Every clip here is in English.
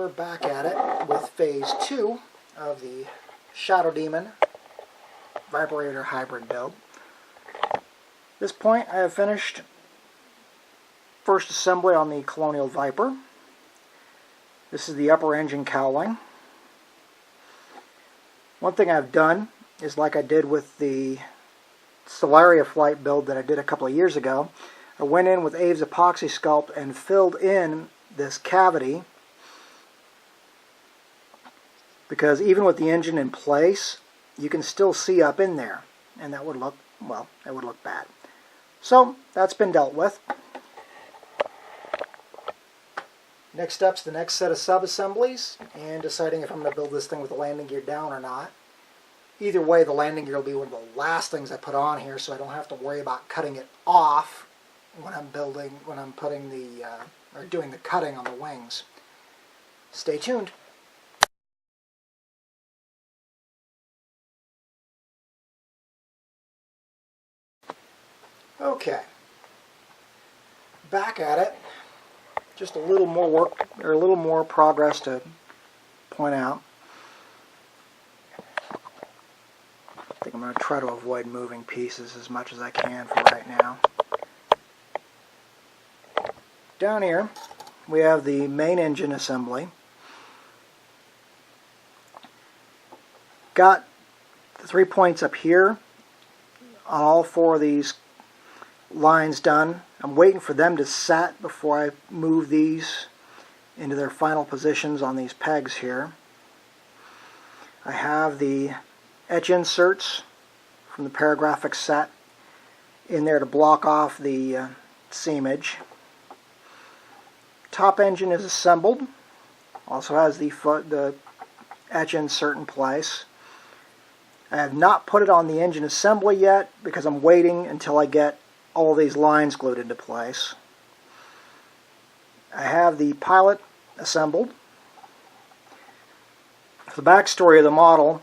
we're back at it with Phase 2 of the Shadowdemon Vibrator Hybrid build. At this point, I have finished first assembly on the Colonial Viper. This is the upper engine cowling. One thing I've done is, like I did with the Stellaria flight build that I did a couple of years ago, I went in with Aves epoxy sculpt and filled in this cavity, because even with the engine in place, you can still see up in there, and that would look, well, it would look bad. So that's been dealt with. Next up's the next set of sub-assemblies and deciding if I'm going to build this thing with the landing gear down or not. Either way, the landing gear will be one of the last things I put on here, so I don't have to worry about cutting it off when I'm putting the or doing the cutting on the wings. Stay tuned. Okay, back at it. Just a little more work, or a little more progress to point out. I think I'm going to try to avoid moving pieces as much as I can for right now. Down here, we have the main engine assembly. Got the 3 points up here on all 4 of these lines done. I'm waiting for them to set before I move these into their final positions on these pegs here. I have the etch inserts from the paragraphic set in there to block off the seamage. Top engine is assembled. Also has the etch insert in place. I have not put it on the engine assembly yet because I'm waiting until I get all these lines glued into place. I have the pilot assembled. For the backstory of the model,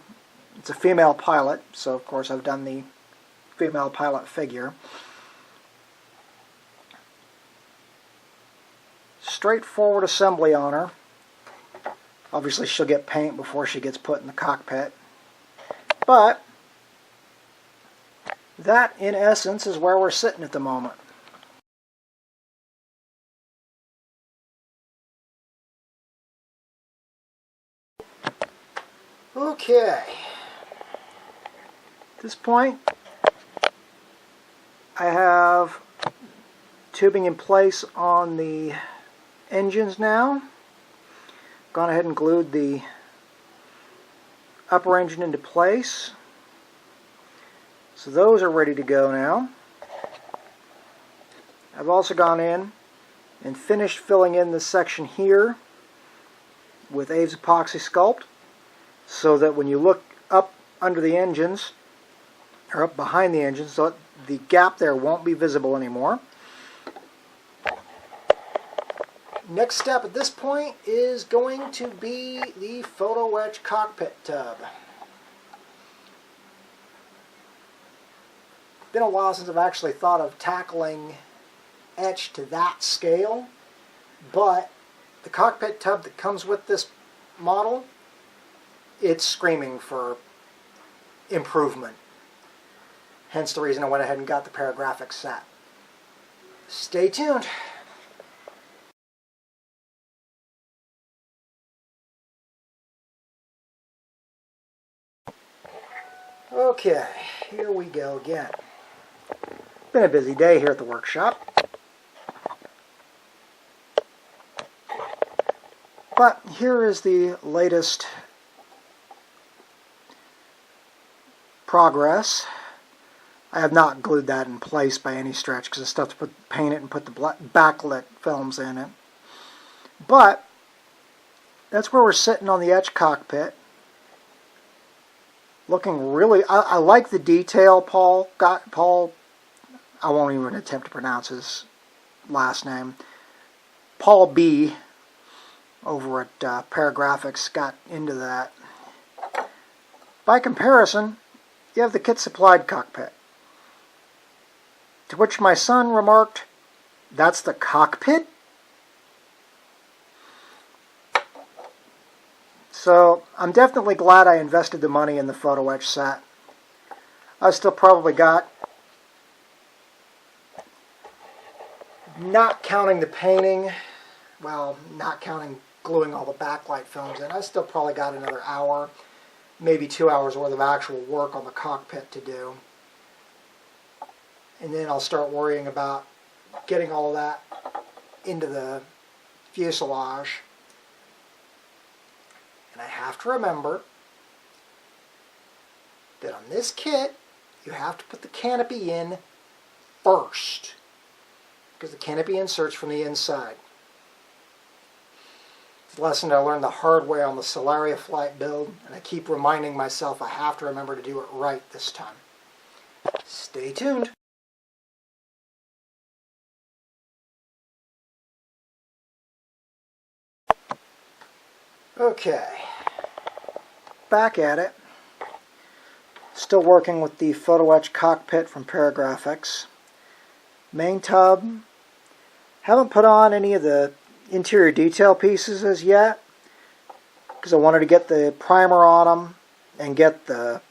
it's a female pilot, so of course I've done the female pilot figure. Straightforward assembly on her. Obviously she'll get paint before she gets put in the cockpit. But that, in essence, is where we're sitting at the moment. Okay. At this point, I have tubing in place on the engines now. Gone ahead and glued the upper engine into place. So those are ready to go now. I've also gone in and finished filling in this section here with Aves epoxy sculpt, so that when you look up under the engines, or up behind the engines, so the gap there won't be visible anymore. Next step at this point is going to be the photo etch cockpit tub. Been a while since I've actually thought of tackling etch to that scale, but the cockpit tub that comes with this model, it's screaming for improvement. Hence the reason I went ahead and got the paragraphic set. Stay tuned. Okay, here we go again. Been a busy day here at the workshop. But here is the latest progress. I have not glued that in place by any stretch because I still have to paint it and put the backlit films in it. But that's where we're sitting on the etch cockpit. Looking really, I like the detail Paul, I won't even attempt to pronounce his last name. Paul B. over at Paragraphics got into that. By comparison, you have the kit supplied cockpit. To which my son remarked, "That's the cockpit?" So I'm definitely glad I invested the money in the photo etch set. I still probably got, not counting the painting, well, not counting gluing all the backlight films in, I still probably got another hour, maybe 2 hours worth of actual work on the cockpit to do. And then I'll start worrying about getting all of that into the fuselage. And I have to remember that on this kit, you have to put the canopy in first, because the canopy inserts from the inside. It's a lesson I learned the hard way on the Solaria flight build, and I keep reminding myself I have to remember to do it right this time. Stay tuned. Okay, back at it. Still working with the photo etch cockpit from Paragraphics. Main tub. Haven't put on any of the interior detail pieces as yet, because I wanted to get the primer on them and get the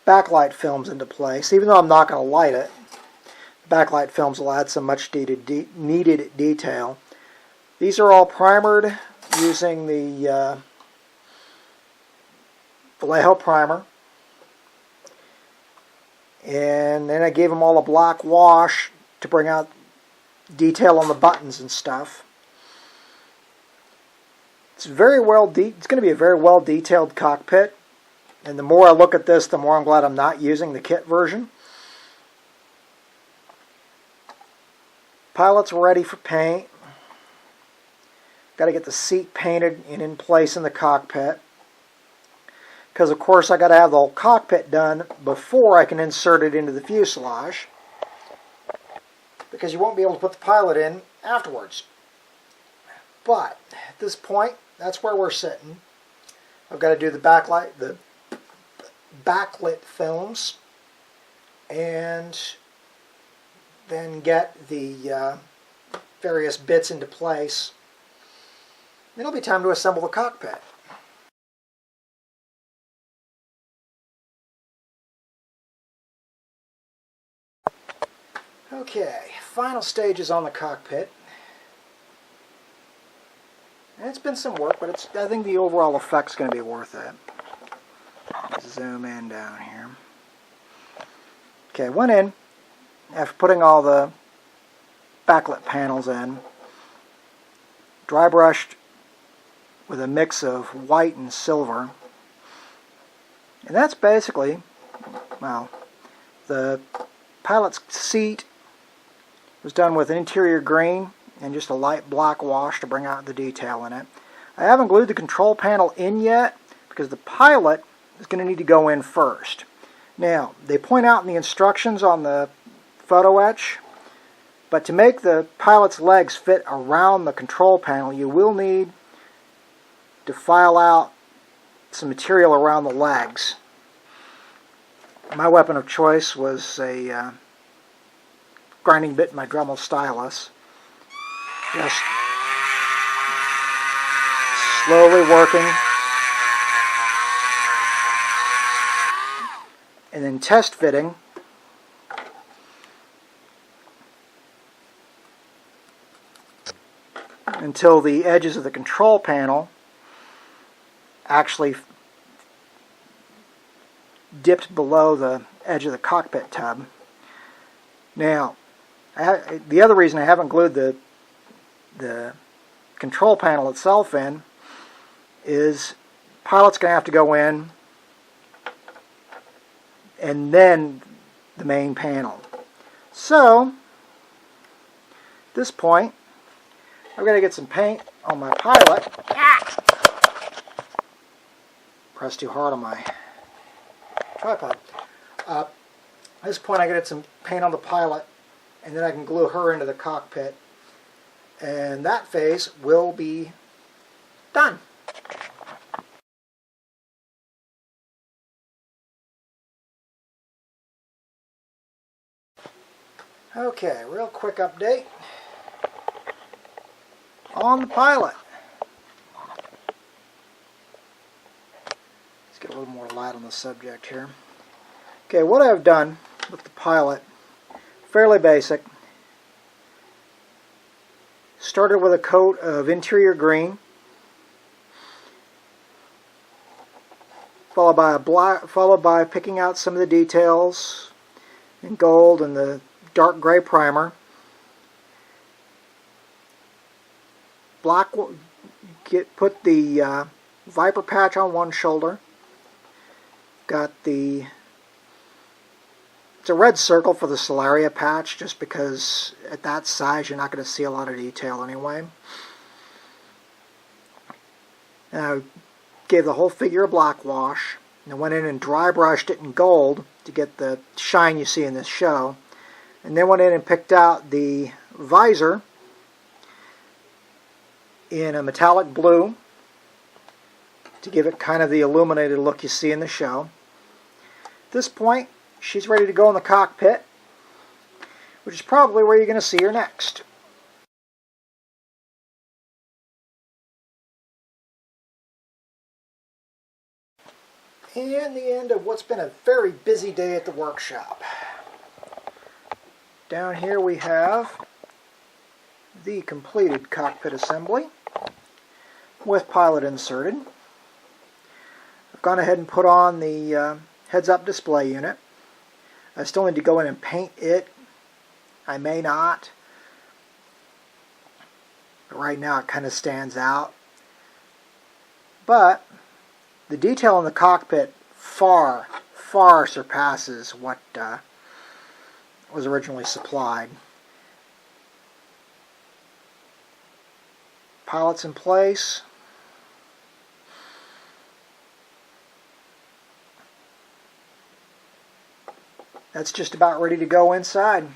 backlight films into place. Even though I'm not going to light it, the backlight films will add some much needed detail. These are all primered using the Vallejo primer. And then I gave them all a black wash to bring out detail on the buttons and stuff. It's going to be a very well detailed cockpit. And the more I look at this, the more I'm glad I'm not using the kit version. Pilot's ready for paint. Got to get the seat painted and in place in the cockpit. Because of course I got to have the whole cockpit done before I can insert it into the fuselage. Because you won't be able to put the pilot in afterwards. But at this point, that's where we're sitting. I've got to do the backlit films, and then get the various bits into place. Then it'll be time to assemble the cockpit. Okay, final stages on the cockpit. And it's been some work, but I think the overall effect's going to be worth it. Zoom in down here. Okay, went in after putting all the backlit panels in. Dry brushed with a mix of white and silver. And that's basically, well, the pilot's seat was done with an interior green and just a light black wash to bring out the detail in it. I haven't glued the control panel in yet because the pilot is going to need to go in first. Now, they point out in the instructions on the photo etch, but to make the pilot's legs fit around the control panel, you will need to file out some material around the legs. My weapon of choice was a grinding bit in my Dremel stylus. Just slowly working, and then test fitting until the edges of the control panel actually dipped below the edge of the cockpit tub. Now, the other reason I haven't glued the control panel itself in is pilot's going to have to go in and then the main panel. So, at this point, I've got to get some paint on my pilot. Pressed too hard on my tripod. At this point, I got to get some paint on the pilot, and then I can glue her into the cockpit, and that phase will be done. Okay, real quick update on the pilot. a little more light on the subject here. Okay, what I've done with the pilot, fairly basic. Started with a coat of interior green, followed by picking out some of the details in gold and the dark gray primer. Put the Viper patch on one shoulder. Got it's a red circle for the Solaria patch, just because at that size you're not going to see a lot of detail anyway. And I gave the whole figure a black wash, and I went in and dry brushed it in gold to get the shine you see in this show. And then went in and picked out the visor in a metallic blue to give it kind of the illuminated look you see in the show. At this point, she's ready to go in the cockpit, which is probably where you're going to see her next. And the end of what's been a very busy day at the workshop. Down here we have the completed cockpit assembly with pilot inserted. I've gone ahead and put on the heads-up display unit. I still need to go in and paint it. I may not. But right now it kind of stands out. But the detail in the cockpit far, far surpasses what was originally supplied. Pilot's in place. That's just about ready to go inside.